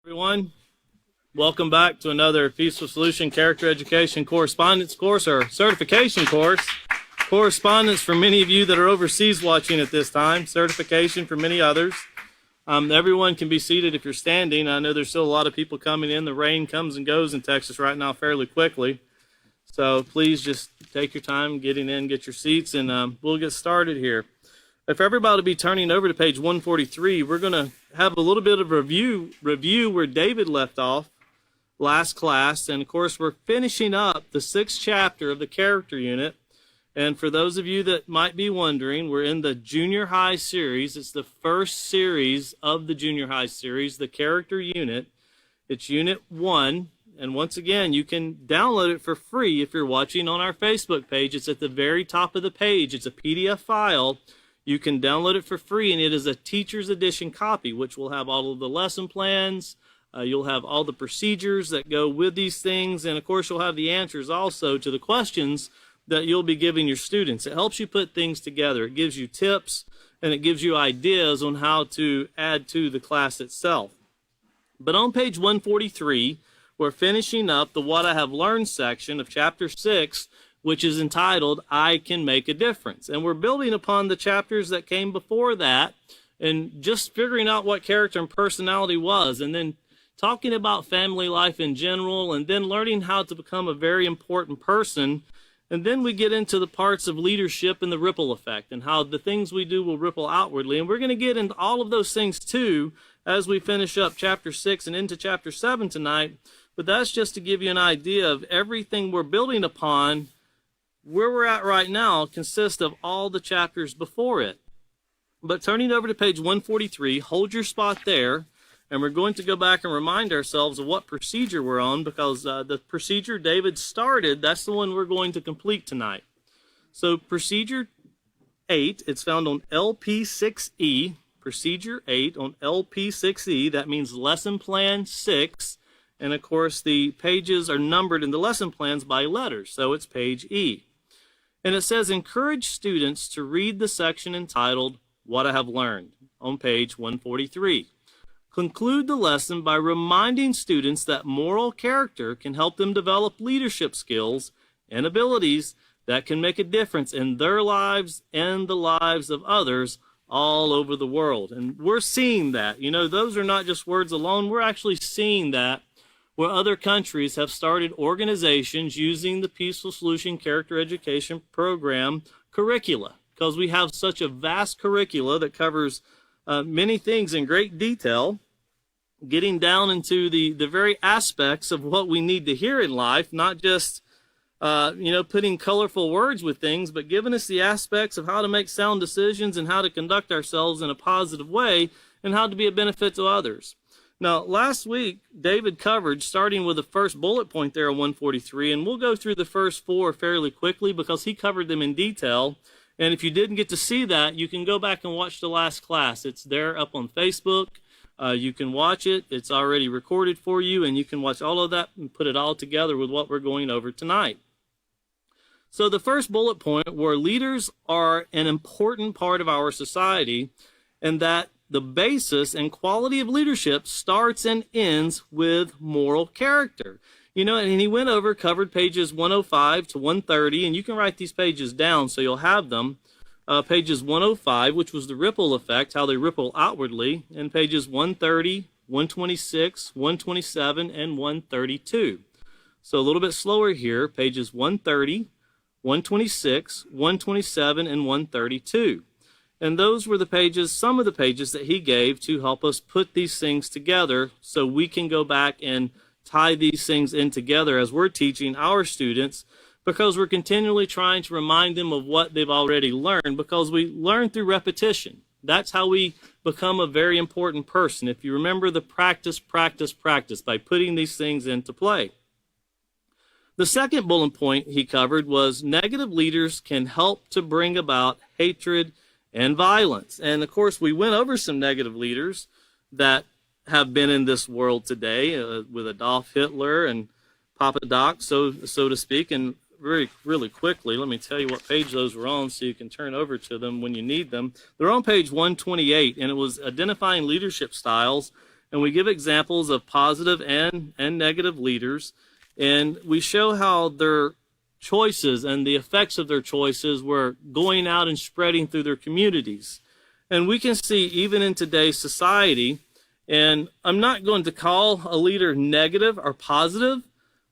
Everyone, welcome back to another Peaceful Solution Character Education Correspondence course or certification course. Correspondence for many of you that are overseas watching at this time, certification for many others. Everyone can be seated if you're standing. I know there's still a lot of people coming in. The rain comes and goes in Texas right now fairly quickly. So please just take your time getting in, get your seats, and we'll get started here. If everybody will be turning over to page 143, we're going to have a little bit of a review where David left off last class. And, of course, we're finishing up the 6th chapter of the character unit. And for those of you that might be wondering, we're in the junior high series. It's the first series of the junior high series, the character unit. It's unit 1. And once again, you can download it for free if you're watching on our Facebook page. It's at the very top of the page. It's a PDF file. You can download it for free, and it is a teacher's edition copy, which will have all of the lesson plans. You'll have all the procedures that go with these things, and of course you'll have the answers also to the questions that you'll be giving your students. It helps you put things together. It gives you tips, and it gives you ideas on how to add to the class itself. But on page 143, we're finishing up the What I Have Learned section of chapter 6, which is entitled, I Can Make a Difference. And we're building upon the chapters that came before that and just figuring out what character and personality was, and then talking about family life in general, and then learning how to become a very important person. And then we get into the parts of leadership and the ripple effect and how the things we do will ripple outwardly. And we're going to get into all of those things too as we finish up chapter 6 and into chapter 7 tonight. But that's just to give you an idea of everything we're building upon. Where we're at right now consists of all the chapters before it. But turning over to page 143, hold your spot there, and we're going to go back and remind ourselves of what procedure we're on, because the procedure David started, that's the one we're going to complete tonight. So procedure 8, it's found on LP6E, procedure 8 on LP6E, that means lesson plan 6, and of course the pages are numbered in the lesson plans by letters, so it's page E. And it says, encourage students to read the section entitled, What I Have Learned, on page 143. Conclude the lesson by reminding students that moral character can help them develop leadership skills and abilities that can make a difference in their lives and the lives of others all over the world. And we're seeing that. You know, those are not just words alone. We're actually seeing that where other countries have started organizations using the Peaceful Solution Character Education Program curricula, because we have such a vast curricula that covers many things in great detail, getting down into the very aspects of what we need to hear in life, not just putting colorful words with things, but giving us the aspects of how to make sound decisions and how to conduct ourselves in a positive way and how to be a benefit to others. Now, last week, David covered, starting with the first bullet point there on 143, and we'll go through the first 4 fairly quickly because he covered them in detail. And if you didn't get to see that, you can go back and watch the last class. It's there up on Facebook. You can watch it. It's already recorded for you, and you can watch all of that and put it all together with what we're going over tonight. So the first bullet point, where leaders are an important part of our society, and that the basis and quality of leadership starts and ends with moral character. You know, and he covered pages 105 to 130, and you can write these pages down so you'll have them. Pages 105, which was the ripple effect, how they ripple outwardly, and pages 130, 126, 127, and 132. So a little bit slower here, pages 130, 126, 127, and 132. And those were the pages, some of the pages that he gave to help us put these things together so we can go back and tie these things in together as we're teaching our students, because we're continually trying to remind them of what they've already learned, because we learn through repetition. That's how we become a very important person. If you remember the practice by putting these things into play. The second bullet point he covered was negative leaders can help to bring about hatred and violence. And of course, we went over some negative leaders that have been in this world today with Adolf Hitler and Papa Doc, so to speak. And really quickly, let me tell you what page those were on so you can turn over to them when you need them. They're on page 128, and it was identifying leadership styles. And we give examples of positive and negative leaders. And we show how their choices and the effects of their choices were going out and spreading through their communities. And we can see even in today's society, and I'm not going to call a leader negative or positive,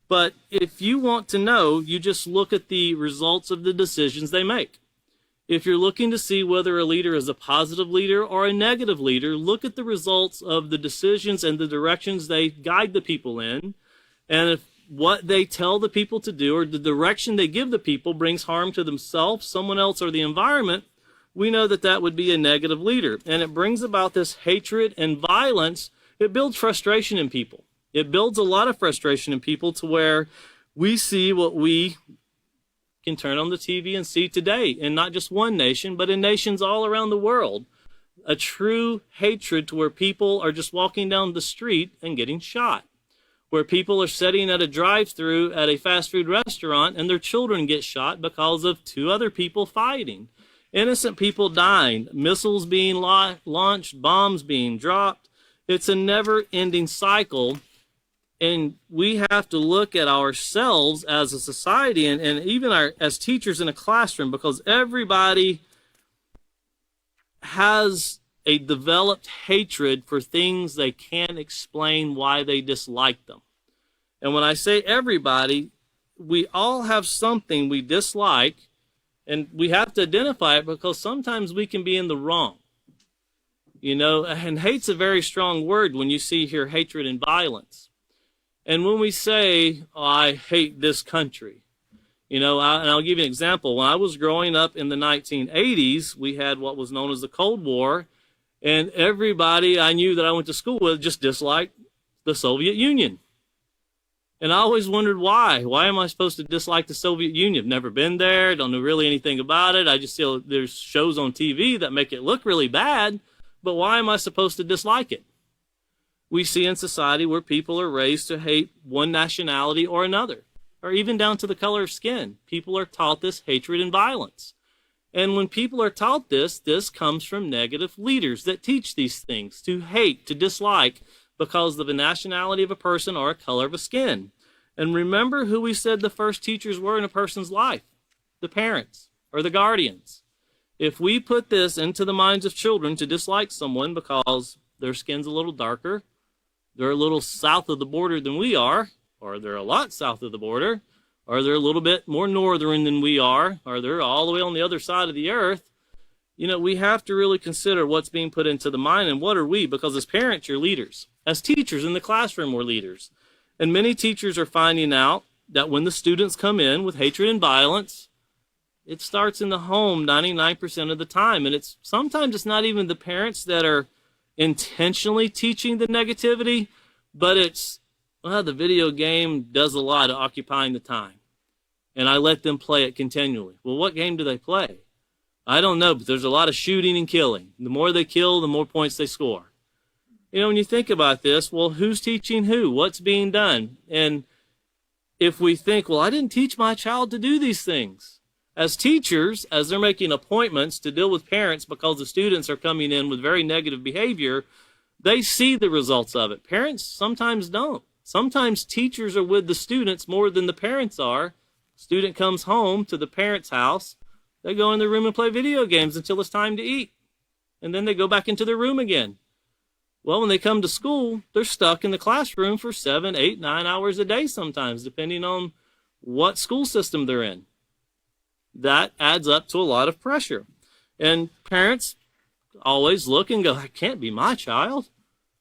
but if you want to know, you just look at the results of the decisions they make. If you're looking to see whether a leader is a positive leader or a negative leader, look at the results of the decisions and the directions they guide the people in. And if what they tell the people to do or the direction they give the people brings harm to themselves, someone else, or the environment, we know that that would be a negative leader. And it brings about this hatred and violence. It builds frustration in people. It builds a lot of frustration in people to where we see what we can turn on the TV and see today in not just one nation, but in nations all around the world. A true hatred to where people are just walking down the street and getting shot. Where people are sitting at a drive-thru at a fast food restaurant and their children get shot because of two other people fighting. Innocent people dying, missiles being launched, bombs being dropped. It's a never-ending cycle. And we have to look at ourselves as a society and even as teachers in a classroom, because everybody has a developed hatred for things they can't explain why they dislike them. And when I say everybody, we all have something we dislike, and we have to identify it because sometimes we can be in the wrong. You know, and hate's a very strong word when you see here hatred and violence. And when we say, oh, I hate this country, you know, and I'll give you an example. When I was growing up in the 1980s, we had what was known as the Cold War, and everybody I knew that I went to school with just disliked the Soviet Union. And I always wondered why. Why am I supposed to dislike the Soviet Union? I've never been there, don't know really anything about it. I just feel there's shows on TV that make it look really bad, but why am I supposed to dislike it? We see in society where people are raised to hate one nationality or another, or even down to the color of skin. People are taught this hatred and violence. And when people are taught this comes from negative leaders that teach these things, to hate, to dislike, because of the nationality of a person or a color of a skin. And remember who we said the first teachers were in a person's life, the parents or the guardians. If we put this into the minds of children to dislike someone because their skin's a little darker, they're a little south of the border than we are, or they're a lot south of the border, or they're a little bit more northern than we are, or they're all the way on the other side of the earth, you know, we have to really consider what's being put into the mind and what are we, because as parents, you're leaders. As teachers in the classroom, we're leaders. And many teachers are finding out that when the students come in with hatred and violence, it starts in the home 99% of the time. And sometimes it's not even the parents that are intentionally teaching the negativity, but it's, well, the video game does a lot of occupying the time. And I let them play it continually. Well, what game do they play? I don't know, but there's a lot of shooting and killing. The more they kill, the more points they score. You know, when you think about this, well, who's teaching who? What's being done? And if we think, well, I didn't teach my child to do these things. As teachers, as they're making appointments to deal with parents because the students are coming in with very negative behavior, they see the results of it. Parents sometimes don't. Sometimes teachers are with the students more than the parents are. Student comes home to the parent's house. They go in their room and play video games until it's time to eat. And then they go back into their room again. Well, when they come to school, they're stuck in the classroom for 7, 8, 9 hours a day sometimes, depending on what school system they're in. That adds up to a lot of pressure. And parents always look and go, that can't be my child.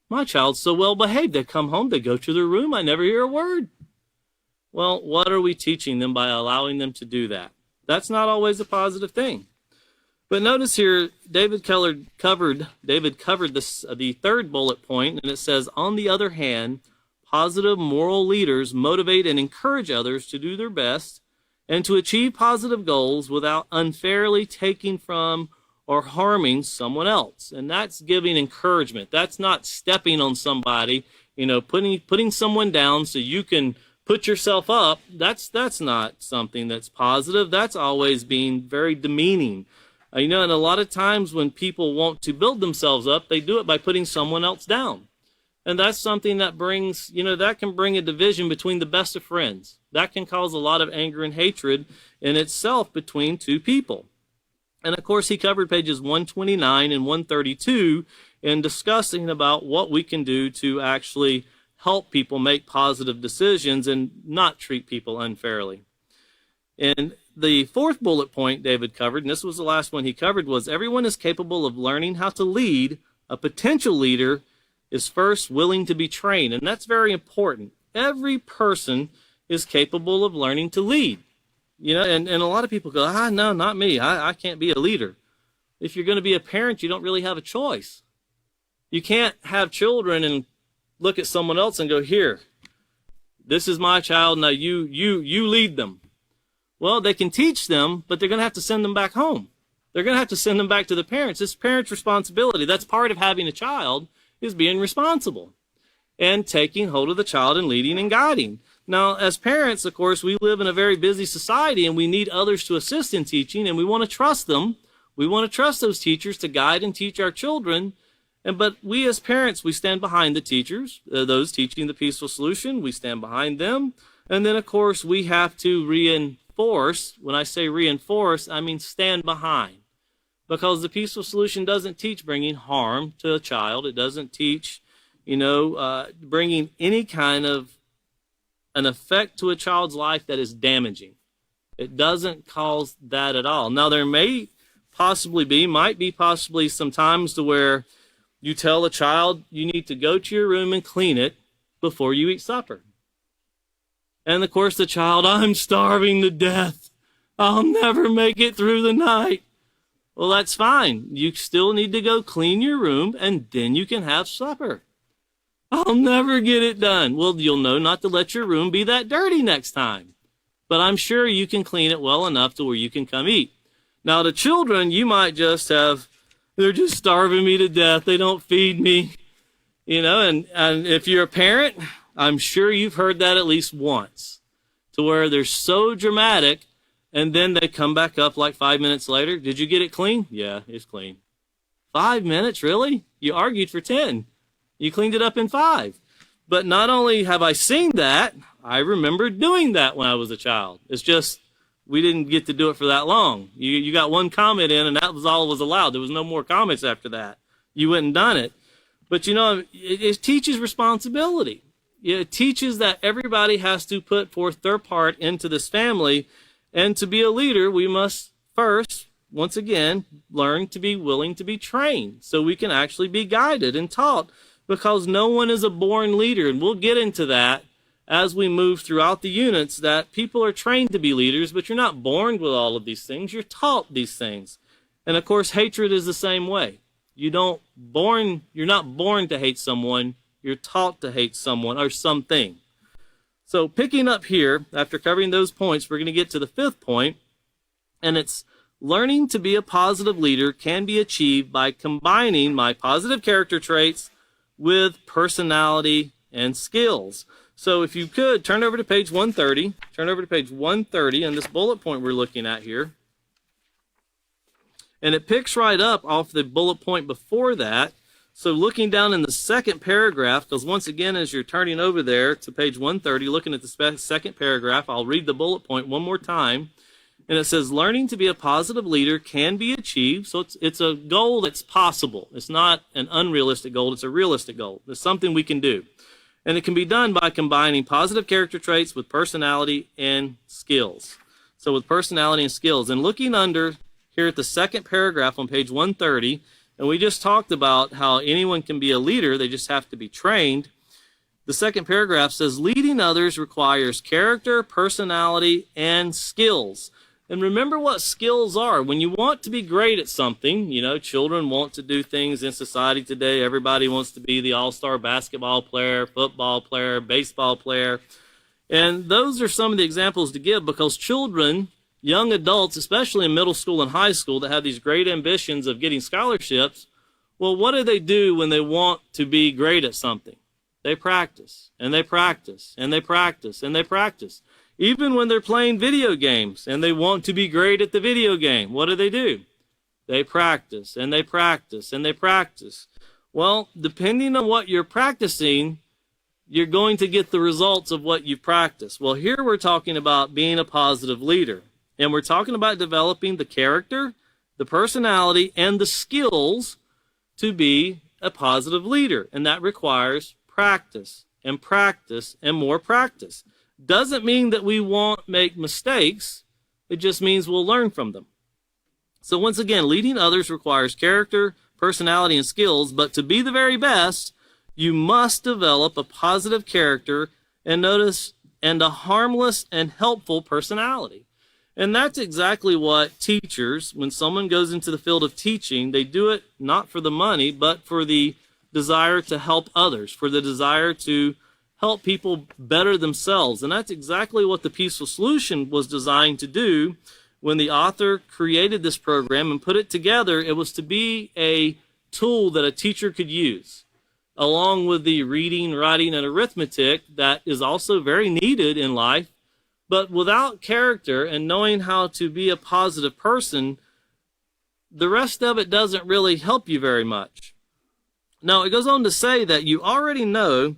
My child's so well behaved. They come home, they go to their room, I never hear a word. Well, what are we teaching them by allowing them to do that? That's not always a positive thing. But notice here, David covered the third bullet point, and it says, on the other hand, positive moral leaders motivate and encourage others to do their best and to achieve positive goals without unfairly taking from or harming someone else. And that's giving encouragement. That's not stepping on somebody, you know, putting someone down so you can put yourself up. That's not something that's positive. That's always being very demeaning. You know, and a lot of times when people want to build themselves up, they do it by putting someone else down. And that's something that brings, that can bring a division between the best of friends. That can cause a lot of anger and hatred in itself between two people. And of course, he covered pages 129 and 132 in discussing about what we can do to actually help people make positive decisions and not treat people unfairly. And the fourth bullet point David covered, and this was the last one he covered, was everyone is capable of learning how to lead. A potential leader is first willing to be trained. And that's very important. Every person is capable of learning to lead. And a lot of people go, no, not me. I can't be a leader. If you're going to be a parent, you don't really have a choice. You can't have children and look at someone else and go, here, this is my child, now you lead them. Well, they can teach them, but they're going to have to send them back home. They're going to have to send them back to the parents. It's parents' responsibility. That's part of having a child, is being responsible and taking hold of the child and leading and guiding. Now, as parents, of course, we live in a very busy society and we need others to assist in teaching, and we want to trust them. We want to trust those teachers to guide and teach our children. But we as parents, we stand behind the teachers, those teaching the peaceful solution. We stand behind them. And then, of course, we have to reinforce. When I say reinforce, I mean stand behind. Because the peaceful solution doesn't teach bringing harm to a child. It doesn't teach, bringing any kind of an effect to a child's life that is damaging. It doesn't cause that at all. Now, there might be possibly some times to where you tell a child you need to go to your room and clean it before you eat supper. And of course the child, I'm starving to death. I'll never make it through the night. Well, that's fine. You still need to go clean your room and then you can have supper. I'll never get it done. Well, you'll know not to let your room be that dirty next time. But I'm sure you can clean it well enough to where you can come eat. Now, the children, you might just have, they're just starving me to death. They don't feed me. And if you're a parent, I'm sure you've heard that at least once, to where they're so dramatic, and then they come back up like 5 minutes later. Did you get it clean? Yeah, it's clean. 5 minutes, really? You argued for 10. You cleaned it up in 5. But not only have I seen that, I remember doing that when I was a child. It's just we didn't get to do it for that long. You got one comment in, and that was all was allowed. There was no more comments after that. You went and done it. But, it teaches responsibility. It teaches that everybody has to put forth their part into this family. And to be a leader, we must first, once again, learn to be willing to be trained so we can actually be guided and taught, because no one is a born leader. And we'll get into that as we move throughout the units, that people are trained to be leaders, but you're not born with all of these things. You're taught these things. And of course, hatred is the same way. You're not born to hate someone. You're taught to hate someone or something. So picking up here, after covering those points, we're going to get to the 5th point, and it's learning to be a positive leader can be achieved by combining my positive character traits with personality and skills. So if you could, turn over to page 130. Turn over to page 130 and this bullet point we're looking at here. And it picks right up off the bullet point before that. So looking down in the 2nd paragraph, because once again, as you're turning over there to page 130, looking at the 2nd paragraph, I'll read the bullet point one more time. And it says, learning to be a positive leader can be achieved. So it's a goal that's possible. It's not an unrealistic goal. It's a realistic goal. It's something we can do. And it can be done by combining positive character traits with personality and skills. So with personality and skills. And looking under here at the 2nd paragraph on page 130, and we just talked about how anyone can be a leader. They just have to be trained. The 2nd paragraph says, leading others requires character, personality, and skills. And remember what skills are. When you want to be great at something, children want to do things in society today. Everybody wants to be the all-star basketball player, football player, baseball player. And those are some of the examples to give, because children, young adults, especially in middle school and high school, that have these great ambitions of getting scholarships, well, what do when they want to be great at something? They practice, and they practice, and they practice, and they practice. Even when they're playing video games and they want to be great at the video game, what do? They practice, and they practice, and they practice. Well, depending on what you're practicing, you're going to get the results of what you practice. Well, here we're talking about being a positive leader. And we're talking about developing the character, the personality, and the skills to be a positive leader. And that requires practice and practice and more practice. Doesn't mean that we won't make mistakes. It just means we'll learn from them. So once again, leading others requires character, personality, and skills. But to be the very best, you must develop a positive character and a harmless and helpful personality. And that's exactly what teachers, when someone goes into the field of teaching, they do it not for the money, but for the desire to help others, for the desire to help people better themselves. And that's exactly what the Peaceful Solution was designed to do. When the author created this program and put it together, it was to be a tool that a teacher could use, along with the reading, writing, and arithmetic that is also very needed in life. But without character and knowing how to be a positive person, the rest of it doesn't really help you very much. Now, it goes on to say that you already know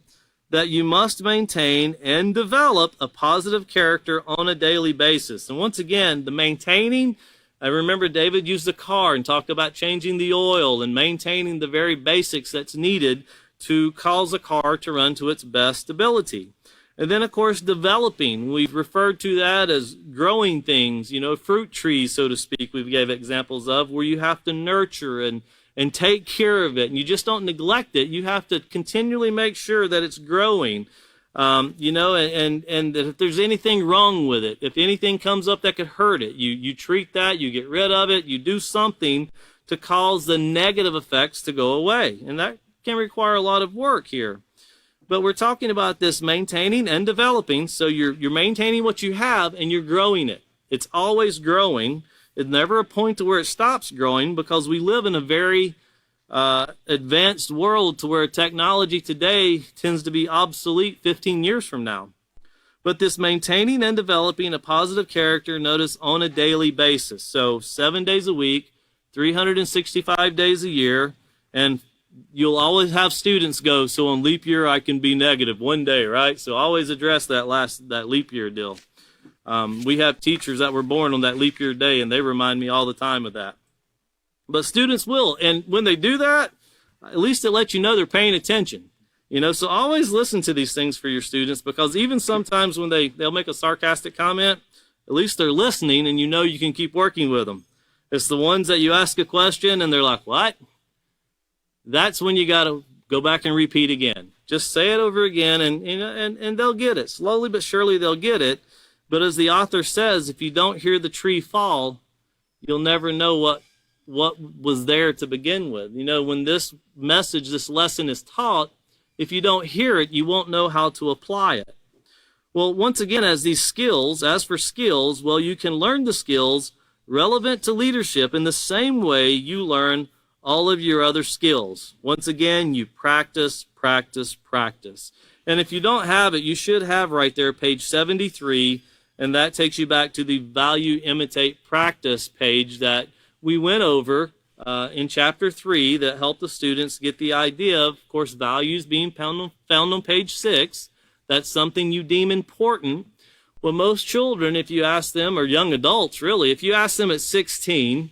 that you must maintain and develop a positive character on a daily basis. And once again, the maintaining, I remember David used a car and talked about changing the oil and maintaining the very basics that's needed to cause a car to run to its best ability. And then, of course, developing. We've referred to that as growing things, fruit trees, so to speak, we've gave examples of, where you have to nurture and take care of it. And you just don't neglect it. You have to continually make sure that it's growing, and that if there's anything wrong with it, if anything comes up that could hurt it, you treat that, you get rid of it, you do something to cause the negative effects to go away. And that can require a lot of work here. But we're talking about this maintaining and developing. So you're maintaining what you have and you're growing it. It's always growing. It's never a point to where it stops growing, because we live in a very advanced world to where technology today tends to be obsolete 15 years from now. But this maintaining and developing a positive character, notice, on a daily basis. So 7 days a week, 365 days a year, and you'll always have students go, so on leap year I can be negative one day, right? So always address that leap year deal. We have teachers that were born on that leap year day, and they remind me all the time of that. But students will, and when they do that, at least it lets you know they're paying attention. So always listen to these things for your students, because even sometimes when they'll make a sarcastic comment, at least they're listening, and you can keep working with them. It's the ones that you ask a question and they're like, what? That's when you got to go back and repeat again. Just say it over again, and they'll get it. Slowly but surely they'll get it. But as the author says, if you don't hear the tree fall, you'll never know what was there to begin with. When this lesson is taught, if you don't hear it, you won't know how to apply it. Well, once again, as for skills, well, you can learn the skills relevant to leadership in the same way you learn all of your other skills. Once again, you practice, practice, practice. And if you don't have it, you should have right there page 73, and that takes you back to the value, imitate, practice page that we went over in chapter 3 that helped the students get the idea of course, values being found on page 6. That's something you deem important. Well, most children, if you ask them, or young adults really, if you ask them at 16,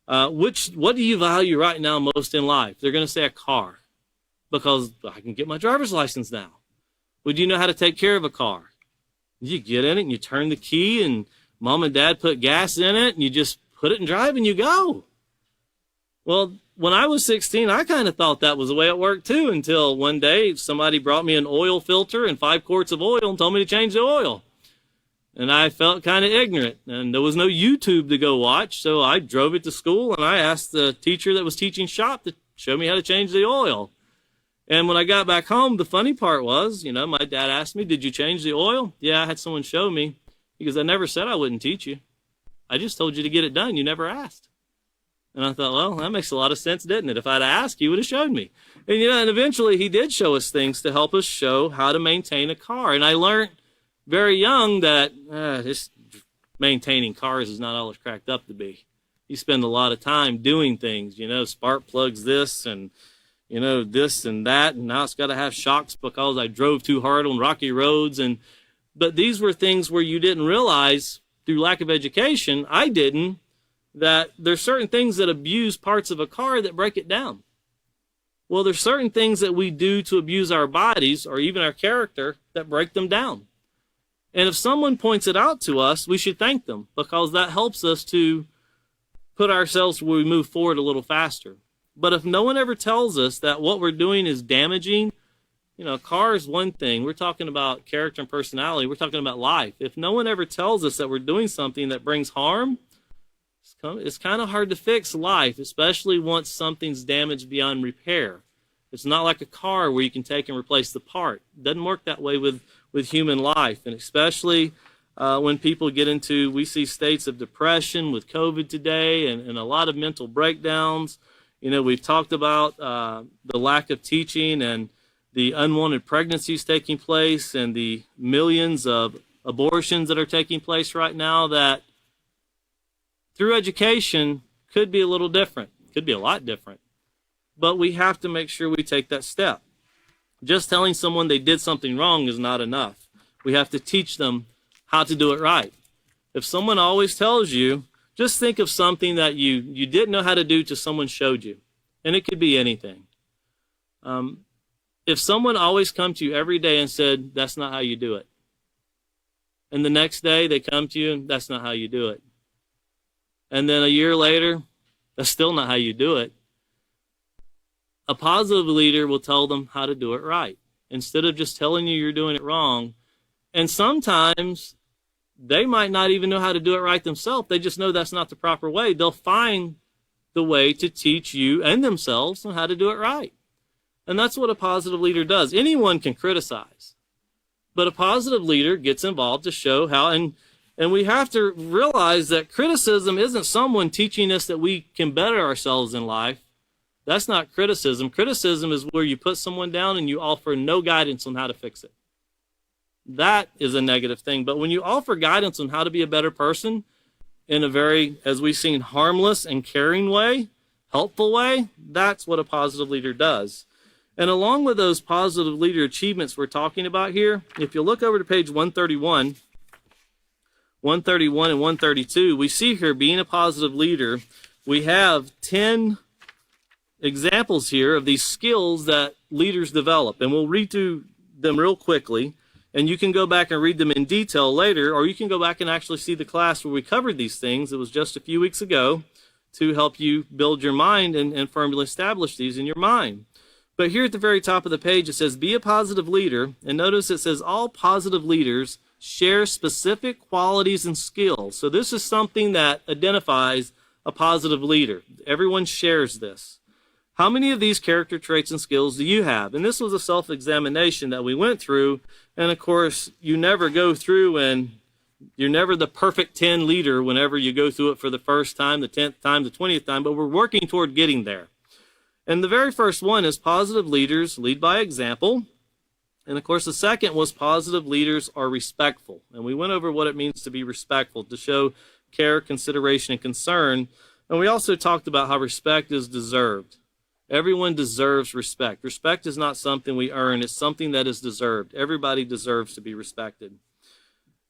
what do you value right now most in life? They're going to say a car, because I can get my driver's license now. Would you know how to take care of a car? You get in it and you turn the key, and mom and dad put gas in it, and you just put it in drive and you go. Well, when I was 16, I kind of thought that was the way it worked too, until one day somebody brought me an oil filter and 5 quarts of oil and told me to change the oil. And I felt kind of ignorant, and there was no YouTube to go watch, so I drove it to school, and I asked the teacher that was teaching shop to show me how to change the oil. And when I got back home, the funny part was, my dad asked me, did you change the oil? Yeah, I had someone show me. Because I never said I wouldn't teach you. I just told you to get it done. You never asked. And I thought, well, that makes a lot of sense, didn't it? If I'd asked, you would have showed me. And, and eventually he did show us things to help us show how to maintain a car. And I learned very young that just maintaining cars is not all it's cracked up to be. You spend a lot of time doing things, spark plugs this and, this and that, and now it's got to have shocks because I drove too hard on rocky roads. But these were things where you didn't realize through lack of education, I didn't, that there's certain things that abuse parts of a car that break it down. Well, there's certain things that we do to abuse our bodies or even our character that break them down. And if someone points it out to us, we should thank them, because that helps us to put ourselves where we move forward a little faster. But if no one ever tells us that what we're doing is damaging, a car is one thing. We're talking about character and personality. We're talking about life. If no one ever tells us that we're doing something that brings harm, it's kind of hard to fix life, especially once something's damaged beyond repair. It's not like a car where you can take and replace the part. It doesn't work that way with human life. And especially when people get into, we see states of depression with COVID today and a lot of mental breakdowns. We've talked about the lack of teaching and the unwanted pregnancies taking place and the millions of abortions that are taking place right now that through education could be a little different, could be a lot different. But we have to make sure we take that step. Just telling someone they did something wrong is not enough. We have to teach them how to do it right. If someone always tells you, just think of something that you didn't know how to do till someone showed you. And it could be anything. If someone always come to you every day and said, that's not how you do it. And the next day they come to you and that's not how you do it. And then a year later, that's still not how you do it. A positive leader will tell them how to do it right, instead of just telling you you're doing it wrong. And sometimes they might not even know how to do it right themselves. They just know that's not the proper way. They'll find the way to teach you and themselves on how to do it right. And that's what a positive leader does. Anyone can criticize, but a positive leader gets involved to show how, and we have to realize that criticism isn't someone teaching us that we can better ourselves in life. That's not criticism. Criticism is where you put someone down and you offer no guidance on how to fix it. That is a negative thing. But when you offer guidance on how to be a better person in a very, as we've seen, harmless and caring way, helpful way, that's what a positive leader does. And along with those positive leader achievements we're talking about here, if you look over to page 131 and 132, we see here being a positive leader, we have 10 examples here of these skills that leaders develop. And we'll read through them real quickly. And you can go back and read them in detail later, or you can go back and actually see the class where we covered these things. It was just a few weeks ago to help you build your mind and firmly establish these in your mind. But here at the very top of the page, it says, be a positive leader. And notice it says all positive leaders share specific qualities and skills. So this is something that identifies a positive leader. Everyone shares this. How many of these character traits and skills do you have? And this was a self-examination that we went through. And of course, you never go through and you're never the perfect 10 leader whenever you go through it for the first time, the 10th time, the 20th time, but we're working toward getting there. And the very first one is positive leaders lead by example. And of course, the second was positive leaders are respectful. And we went over what it means to be respectful, to show care, consideration, and concern. And we also talked about how respect is deserved. Everyone deserves respect. Respect is not something we earn. It's something that is deserved. Everybody deserves to be respected.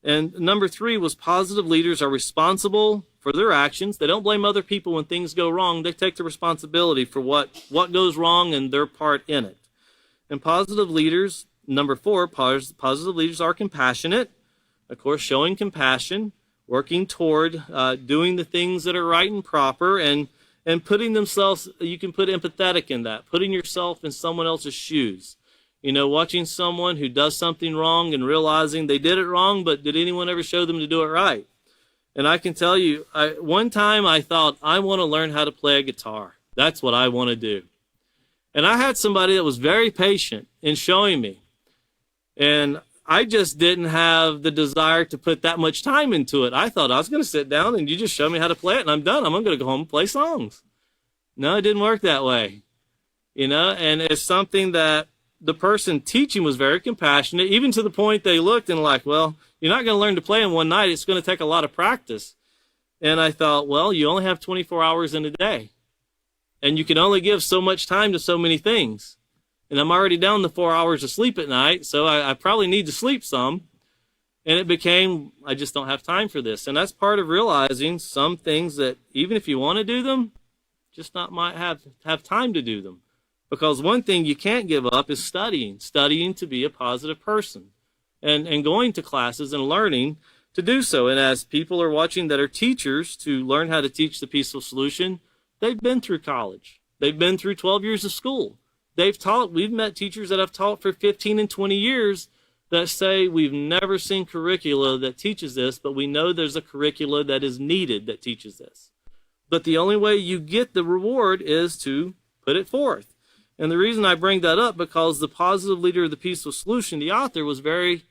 And number 3 was positive leaders are responsible for their actions. They don't blame other people when things go wrong. They take the responsibility for what goes wrong and their part in it. And positive leaders, number 4, positive leaders are compassionate. Of course, showing compassion, working toward doing the things that are right and proper, and putting themselves, you can put empathetic in that, putting yourself in someone else's shoes. Watching someone who does something wrong and realizing they did it wrong, but did anyone ever show them to do it right? And I can tell you, one time I thought, I want to learn how to play a guitar. That's what I want to do. And I had somebody that was very patient in showing me. And I just didn't have the desire to put that much time into it. I thought I was going to sit down and you just show me how to play it and I'm done. I'm going to go home and play songs. No, it didn't work that way. And it's something that the person teaching was very compassionate, even to the point they looked and like, well, you're not going to learn to play in one night. It's going to take a lot of practice. And I thought, well, you only have 24 hours in a day. And you can only give so much time to so many things. And I'm already down to 4 hours of sleep at night, so I probably need to sleep some. And it became, I just don't have time for this. And that's part of realizing some things that even if you want to do them, just not might have time to do them. Because one thing you can't give up is studying to be a positive person, and going to classes and learning to do so. And as people are watching that are teachers to learn how to teach the peaceful solution, they've been through college. They've been through 12 years of school. They've taught, we've met teachers that have taught for 15 and 20 years that say we've never seen curricula that teaches this, but we know there's a curricula that is needed that teaches this. But the only way you get the reward is to put it forth. And the reason I bring that up, because the positive leader of the peaceful solution, the author, was very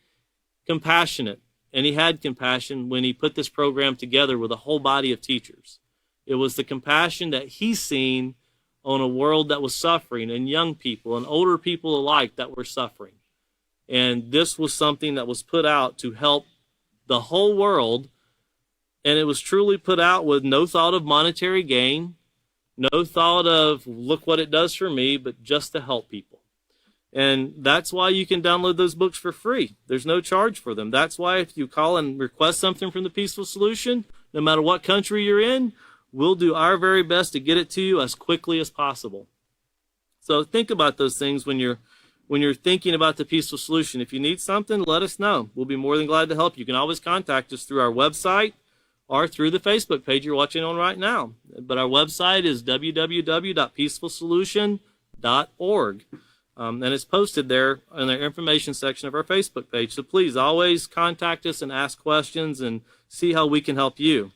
compassionate. And he had compassion when he put this program together with a whole body of teachers. It was the compassion that he's seen on a world that was suffering, and young people and older people alike that were suffering. And this was something that was put out to help the whole world. And it was truly put out with no thought of monetary gain, no thought of look what it does for me, but just to help people. And that's why you can download those books for free. There's no charge for them. That's why if you call and request something from the Peaceful Solution, no matter what country you're in, we'll do our very best to get it to you as quickly as possible. So think about those things when you're thinking about the Peaceful Solution. If you need something, let us know. We'll be more than glad to help you. You can always contact us through our website or through the Facebook page you're watching on right now. But our website is www.peacefulsolution.org. And it's posted there in the information section of our Facebook page. So please always contact us and ask questions and see how we can help you.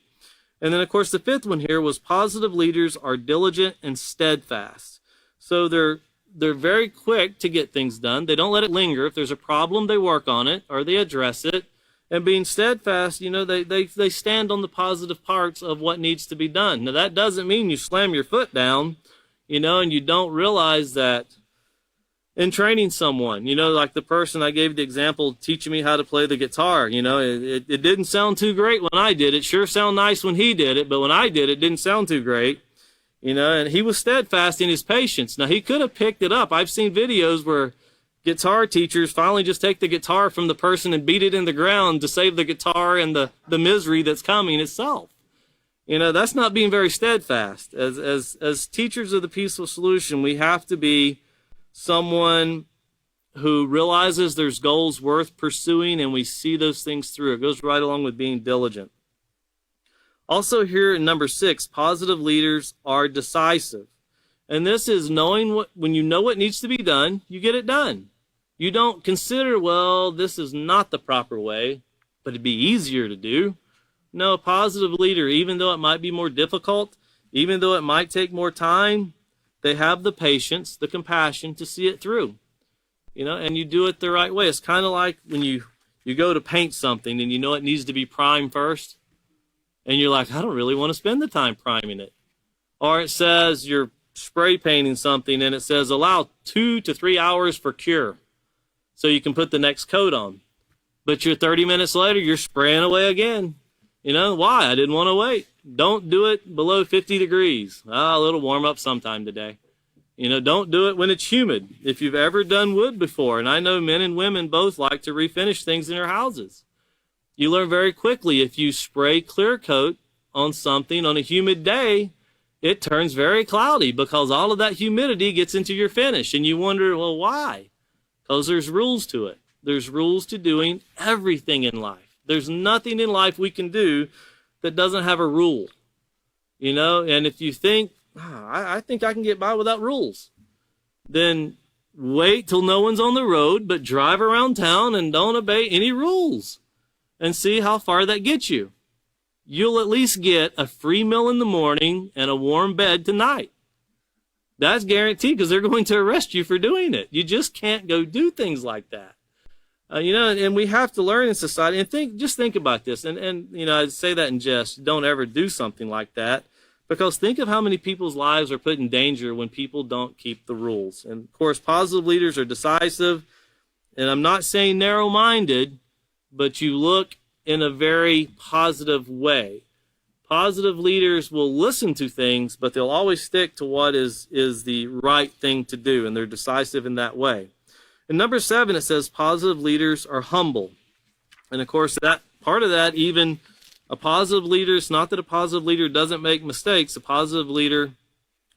And then, of course, the fifth one here was positive leaders are diligent and steadfast. So they're very quick to get things done. They don't let it linger. If there's a problem, they work on it or they address it. And being steadfast, they stand on the positive parts of what needs to be done. Now, that doesn't mean you slam your foot down, and you don't realize that in training someone, like the person I gave the example teaching me how to play the guitar, it didn't sound too great when I did it. Sure sound nice when he did it, but when I did it, it didn't sound too great, and he was steadfast in his patience. Now, he could have picked it up. I've seen videos where guitar teachers finally just take the guitar from the person and beat it in the ground to save the guitar and the misery that's coming itself. That's not being very steadfast. As teachers of the Peaceful Solution, we have to be someone who realizes there's goals worth pursuing and we see those things through. It goes right along with being diligent. Also here in number 6, positive leaders are decisive. And this is knowing when you know what needs to be done, you get it done. You don't consider, well, this is not the proper way, but it'd be easier to do. No, a positive leader, even though it might be more difficult, even though it might take more time, they have the patience, the compassion to see it through, and you do it the right way. It's kind of like when you go to paint something and it needs to be primed first, and you're like, I don't really want to spend the time priming it. Or it says you're spray painting something and it says allow 2 to 3 hours for cure so you can put the next coat on. But you're 30 minutes later, you're spraying away again. Why? I didn't want to wait. Don't do it below 50 degrees. A little warm up sometime today. Don't do it when it's humid. If you've ever done wood before, and I know men and women both like to refinish things in their houses, you learn very quickly if you spray clear coat on something on a humid day, it turns very cloudy because all of that humidity gets into your finish. And you wonder, well, why? Because there's rules to it. There's rules to doing everything in life. There's nothing in life we can do that doesn't have a rule, and if you think, I think I can get by without rules, then wait till no one's on the road, but drive around town and don't obey any rules and see how far that gets you. You'll at least get a free meal in the morning and a warm bed tonight. That's guaranteed because they're going to arrest you for doing it. You just can't go do things like that. And we have to learn in society and think about this. And I say that in jest, don't ever do something like that, because think of how many people's lives are put in danger when people don't keep the rules. And of course, positive leaders are decisive, and I'm not saying narrow-minded, but you look in a very positive way. Positive leaders will listen to things, but they'll always stick to what is the right thing to do, and they're decisive in that way. In number 7, it says positive leaders are humble. And of course, that part of that, even a positive leader, it's not that a positive leader doesn't make mistakes. A positive leader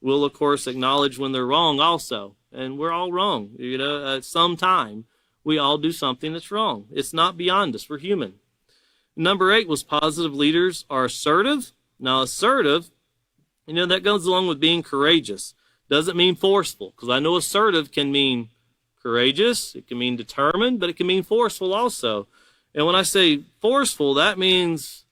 will, of course, acknowledge when they're wrong also. And we're all wrong. At some time, we all do something that's wrong. It's not beyond us. We're human. Number 8 was positive leaders are assertive. Now, assertive, that goes along with being courageous. Doesn't mean forceful, because I know assertive can mean courageous, it can mean determined, but it can mean forceful also. And when I say forceful, that means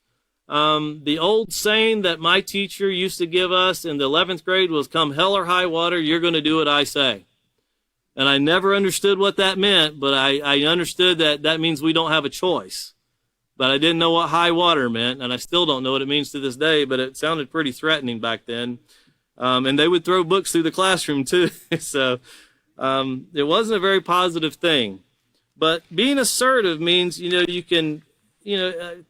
the old saying that my teacher used to give us in the 11th grade was, come hell or high water, you're going to do what I say. And I never understood what that meant, but I understood that means we don't have a choice. But I didn't know what high water meant, and I still don't know what it means to this day, but it sounded pretty threatening back then. And they would throw books through the classroom too. So it wasn't a very positive thing. But being assertive means, you can,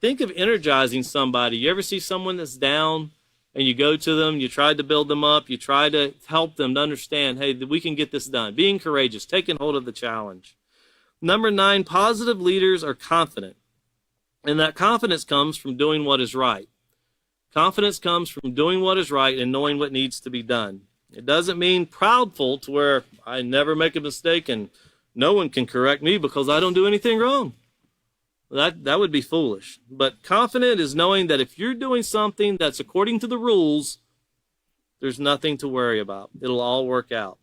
think of energizing somebody. You ever see someone that's down and you go to them, you try to build them up, you try to help them to understand, hey, we can get this done. Being courageous, taking hold of the challenge. Number 9, positive leaders are confident. And that confidence comes from doing what is right. Confidence comes from doing what is right and knowing what needs to be done. It doesn't mean proudful to where I never make a mistake and no one can correct me because I don't do anything wrong. That would be foolish. But confident is knowing that if you're doing something that's according to the rules, there's nothing to worry about. It'll all work out.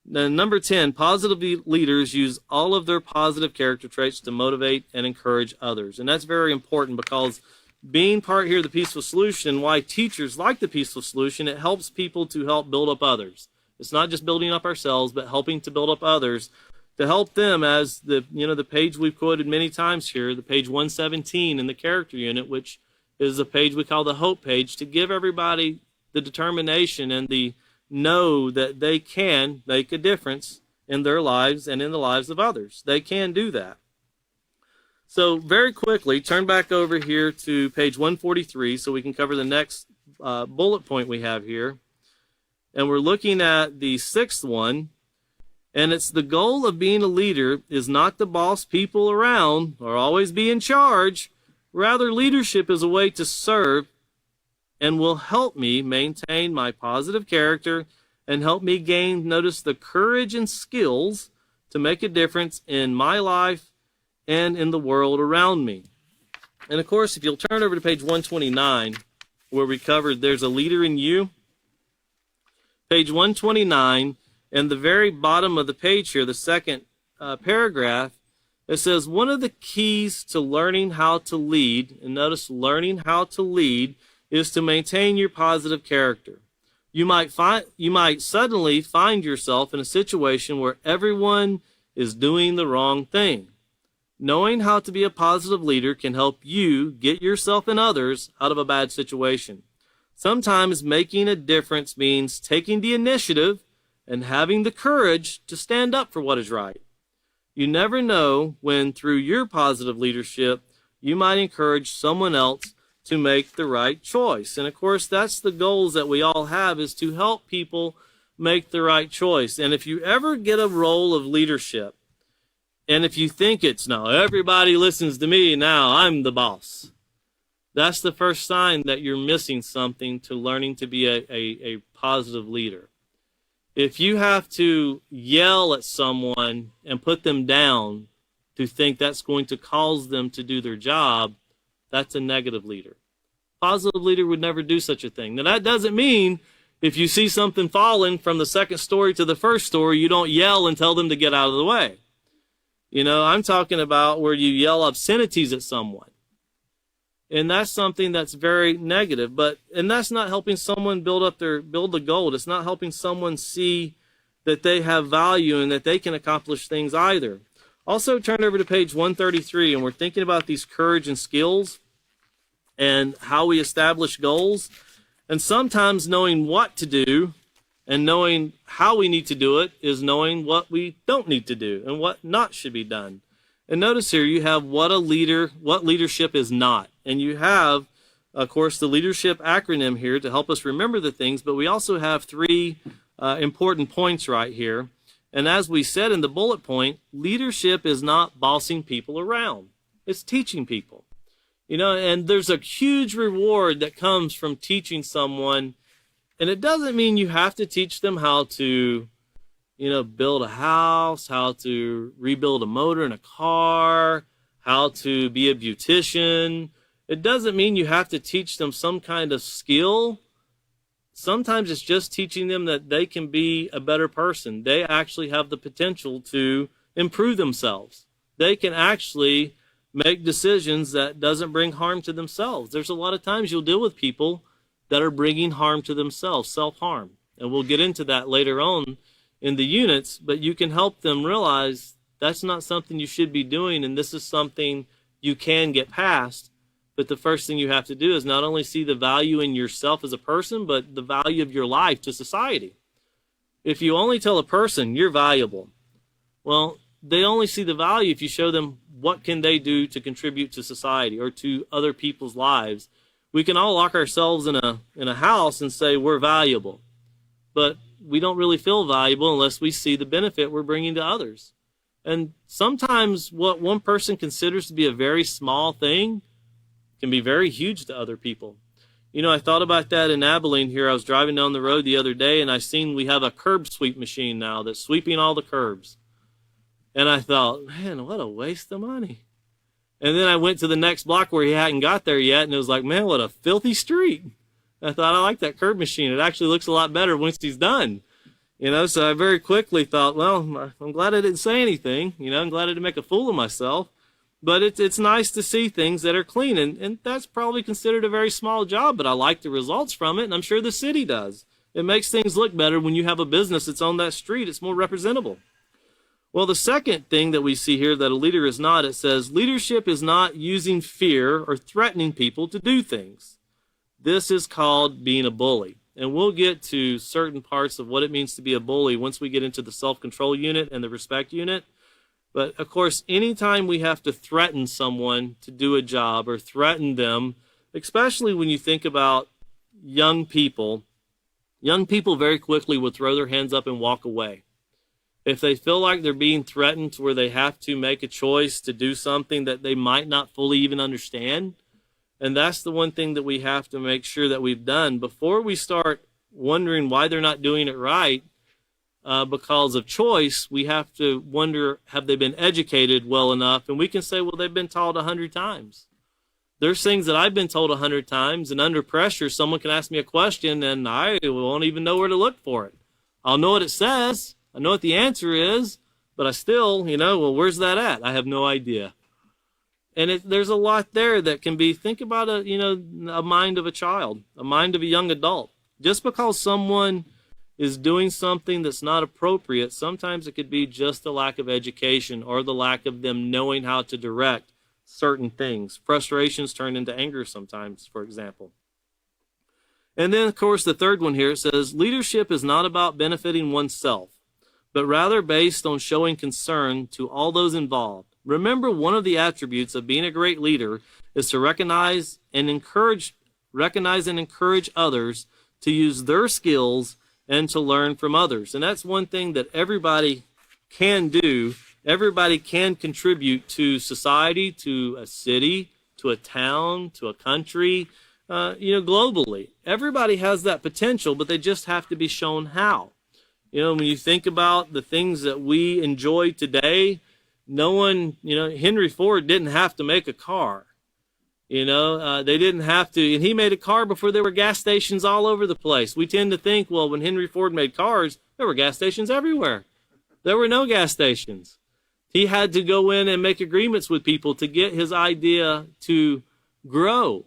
Then number 10, positive leaders use all of their positive character traits to motivate and encourage others. And that's very important because being part here of the Peaceful Solution, why teachers like the Peaceful Solution, it helps people to help build up others. It's not just building up ourselves, but helping to build up others to help them, as the page we've quoted many times here, the page 117 in the character unit, which is the page we call the hope page, to give everybody the determination and the know that they can make a difference in their lives and in the lives of others. They can do that. So very quickly, turn back over here to page 143 so we can cover the next bullet point we have here. And we're looking at the 6th one. And it's the goal of being a leader is not to boss people around or always be in charge. Rather, leadership is a way to serve and will help me maintain my positive character and help me gain, notice, the courage and skills to make a difference in my life and in the world around me. And of course, if you'll turn over to page 129, where we covered there's a leader in you. Page 129, and the very bottom of the page here, the second paragraph, it says one of the keys to learning how to lead, and notice learning how to lead, is to maintain your positive character. You might suddenly find yourself in a situation where everyone is doing the wrong thing. Knowing how to be a positive leader can help you get yourself and others out of a bad situation. Sometimes making a difference means taking the initiative and having the courage to stand up for what is right. You never know when, through your positive leadership, you might encourage someone else to make the right choice. And of course, that's the goals that we all have, is to help people make the right choice. And if you ever get a role of leadership, and if you think it's, no, everybody listens to me, now I'm the boss, that's the first sign that you're missing something to learning to be a positive leader. If you have to yell at someone and put them down to think that's going to cause them to do their job, that's a negative leader. Positive leader would never do such a thing. Now, that doesn't mean if you see something falling from the second story to the first story, you don't yell and tell them to get out of the way. I'm talking about where you yell obscenities at someone. And that's something that's very negative. And that's not helping someone build the goal. It's not helping someone see that they have value and that they can accomplish things either. Also, turn over to page 133, and we're thinking about these courage and skills and how we establish goals. And sometimes knowing what to do and knowing how we need to do it is knowing what we don't need to do and what not should be done. And notice here you have what leadership is not. And you have of course, the leadership acronym here to help us remember the things, but we also have three important points right here. And as we said in the bullet point, leadership is not bossing people around. It's teaching people. You know, and there's a huge reward that comes from teaching someone. And it doesn't mean you have to teach them how to, you know, build a house, how to rebuild a motor in a car, how to be a beautician. It doesn't mean you have to teach them some kind of skill. Sometimes it's just teaching them that they can be a better person. They actually have the potential to improve themselves. They can actually make decisions that doesn't bring harm to themselves. There's a lot of times you'll deal with people that are bringing harm to themselves, self-harm. And we'll get into that later on in the units, but you can help them realize that's not something you should be doing, and this is something you can get past. But the first thing you have to do is not only see the value in yourself as a person, but the value of your life to society. If you only tell a person you're valuable, well, they only see the value if you show them what can they do to contribute to society or to other people's lives. We can all lock ourselves in a house and say we're valuable, but we don't really feel valuable unless we see the benefit we're bringing to others. And sometimes what one person considers to be a very small thing can be very huge to other people. You know, I thought about that in Abilene here. I was driving down the road the other day, and I seen we have a curb sweep machine now that's sweeping all the curbs. And I thought, man, what a waste of money. And then I went to the next block where he hadn't got there yet, and it was like, man, what a filthy street. And I thought, I like that curb machine. It actually looks a lot better once he's done. You know, so I very quickly thought, well, I'm glad I didn't say anything. You know, I'm glad I didn't make a fool of myself. But it's nice to see things that are clean, and that's probably considered a very small job, but I like the results from it, and I'm sure the city does. It makes things look better when you have a business that's on that street. It's more representable. Well, the second thing that we see here that a leader is not, it says leadership is not using fear or threatening people to do things. This is called being a bully. And we'll get to certain parts of what it means to be a bully once we get into the self-control unit and the respect unit. But, of course, anytime we have to threaten someone to do a job or threaten them, especially when you think about young people very quickly will throw their hands up and walk away. If they feel like they're being threatened to where they have to make a choice to do something that they might not fully even understand, and that's the one thing that we have to make sure that we've done before we start wondering why they're not doing it right. Because of choice, we have to wonder, have they been educated well enough? And we can say, well, they've been taught 100 times. There's things that I've been told 100 times, and under pressure, someone can ask me a question, and I won't even know where to look for it. I'll know what it says. I know what the answer is, but I still, well, where's that at? I have no idea. And there's a lot there that can be, think about a mind of a child, a mind of a young adult. Just because someone is doing something that's not appropriate, sometimes it could be just a lack of education or the lack of them knowing how to direct certain things. Frustrations turn into anger sometimes, for example. And then, of course, the third one here, it says, leadership is not about benefiting oneself, but rather based on showing concern to all those involved. Remember, one of the attributes of being a great leader is to recognize and encourage others to use their skills and to learn from others. And that's one thing that everybody can do. Everybody can contribute to society, to a city, to a town, to a country, globally. Everybody has that potential, but they just have to be shown how. When you think about the things that we enjoy today, no one, Henry Ford didn't have to make a car. They didn't have to, and he made a car before there were gas stations all over the place. We tend to think, well, when Henry Ford made cars, there were gas stations everywhere. There were no gas stations. He had to go in and make agreements with people to get his idea to grow.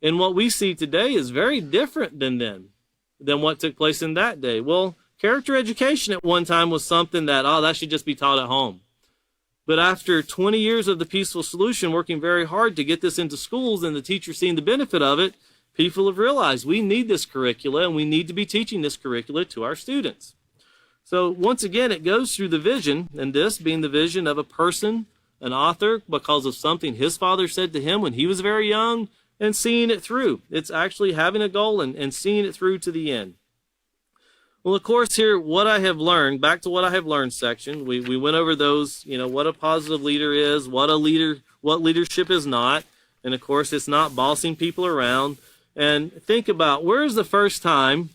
And what we see today is very different than what took place in that day. Well, character education at one time was something that should just be taught at home. But after 20 years of the Peaceful Solution working very hard to get this into schools and the teachers seeing the benefit of it, people have realized we need this curricula and we need to be teaching this curricula to our students. So once again, it goes through the vision, and this being the vision of a person, an author, because of something his father said to him when he was very young, and seeing it through. It's actually having a goal and seeing it through to the end. Well, of course, here, what I have learned, back to what I have learned section, we went over those, what a positive leader is, what leadership is not. And of course, it's not bossing people around. And think about, where's the first time,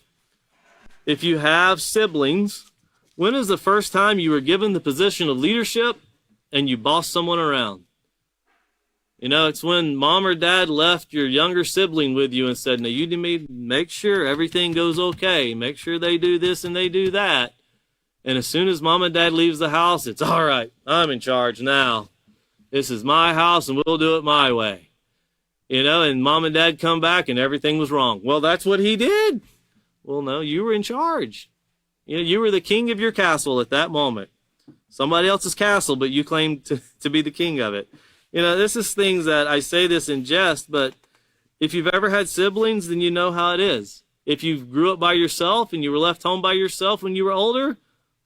if you have siblings, when is the first time you were given the position of leadership and you bossed someone around? It's when mom or dad left your younger sibling with you and said, now you need to make sure everything goes okay. Make sure they do this and they do that. And as soon as mom and dad leaves the house, it's all right, I'm in charge now. This is my house and we'll do it my way. And mom and dad come back and everything was wrong. Well, that's what he did. Well, no, you were in charge. You were the king of your castle at that moment. Somebody else's castle, but you claimed to be the king of it. This is things that I say this in jest, but if you've ever had siblings, then you know how it is. If you grew up by yourself and you were left home by yourself when you were older,